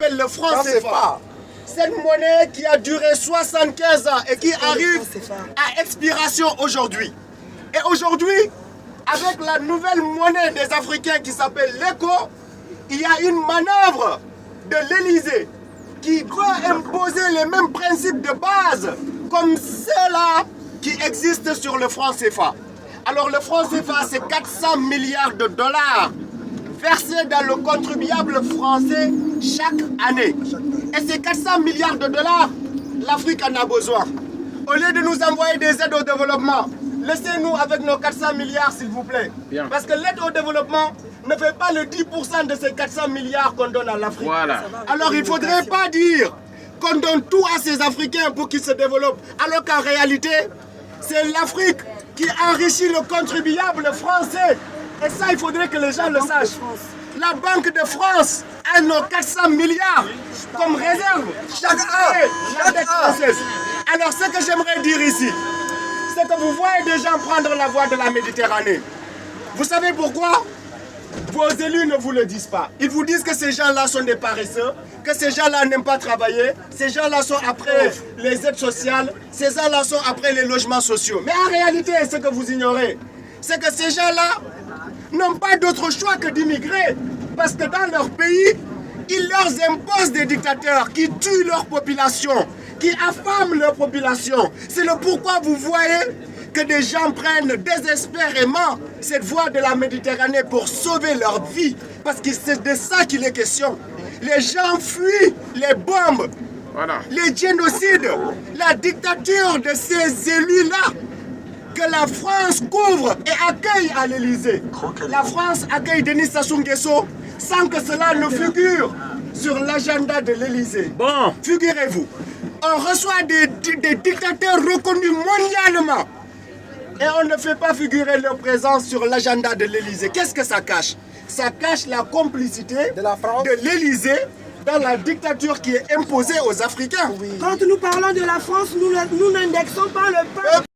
s'appelle le franc CFA. Cette monnaie qui a duré 75 ans et qui arrive à expiration aujourd'hui. Et aujourd'hui, avec la nouvelle monnaie des Africains qui s'appelle l'ECO, il y a une manœuvre de l'Élysée qui veut imposer les mêmes principes de base comme ceux-là qui existent sur le franc CFA. Alors le franc CFA, c'est 400 milliards de dollars versés dans le contribuable français chaque année. Et ces 400 milliards de dollars, l'Afrique en a besoin. Au lieu de nous envoyer des aides au développement, laissez-nous avec nos 400 milliards s'il vous plaît. Bien. Parce que l'aide au développement ne fait pas le 10% de ces 400 milliards qu'on donne à l'Afrique. Voilà. Alors il ne faudrait pas dire qu'on donne tout à ces Africains pour qu'ils se développent. Alors qu'en réalité, c'est l'Afrique qui enrichit le contribuable français. Et ça, il faudrait que les gens le sachent. La Banque de France a nos 400 milliards comme réserve chaque année, la dette française. Alors ce que j'aimerais dire ici, c'est que vous voyez des gens prendre la voie de la Méditerranée. Vous savez pourquoi? Vos élus ne vous le disent pas. Ils vous disent que ces gens-là sont des paresseux, que ces gens-là n'aiment pas travailler, ces gens-là sont après les aides sociales, ces gens-là sont après les logements sociaux. Mais en réalité, ce que vous ignorez, c'est que ces gens-là n'ont pas d'autre choix que d'immigrer. Parce que dans leur pays, ils leur imposent des dictateurs qui tuent leur population, qui affament leur population. C'est le pourquoi vous voyez que des gens prennent désespérément cette voie de la Méditerranée pour sauver leur vie. Parce que c'est de ça qu'il est question. Les gens fuient les bombes, les génocides, la dictature de ces élus-là que la France couvre et accueille à l'Élysée. La France accueille Denis Sassou Nguesso sans que cela ne figure sur l'agenda de l'Élysée. Bon, figurez-vous, on reçoit des dictateurs reconnus mondialement et on ne fait pas figurer leur présence sur l'agenda de l'Élysée. Qu'est-ce que ça cache? Ça cache la complicité de l'Élysée dans la dictature qui est imposée aux Africains. Quand nous parlons de la France, nous n'indexons pas le peuple.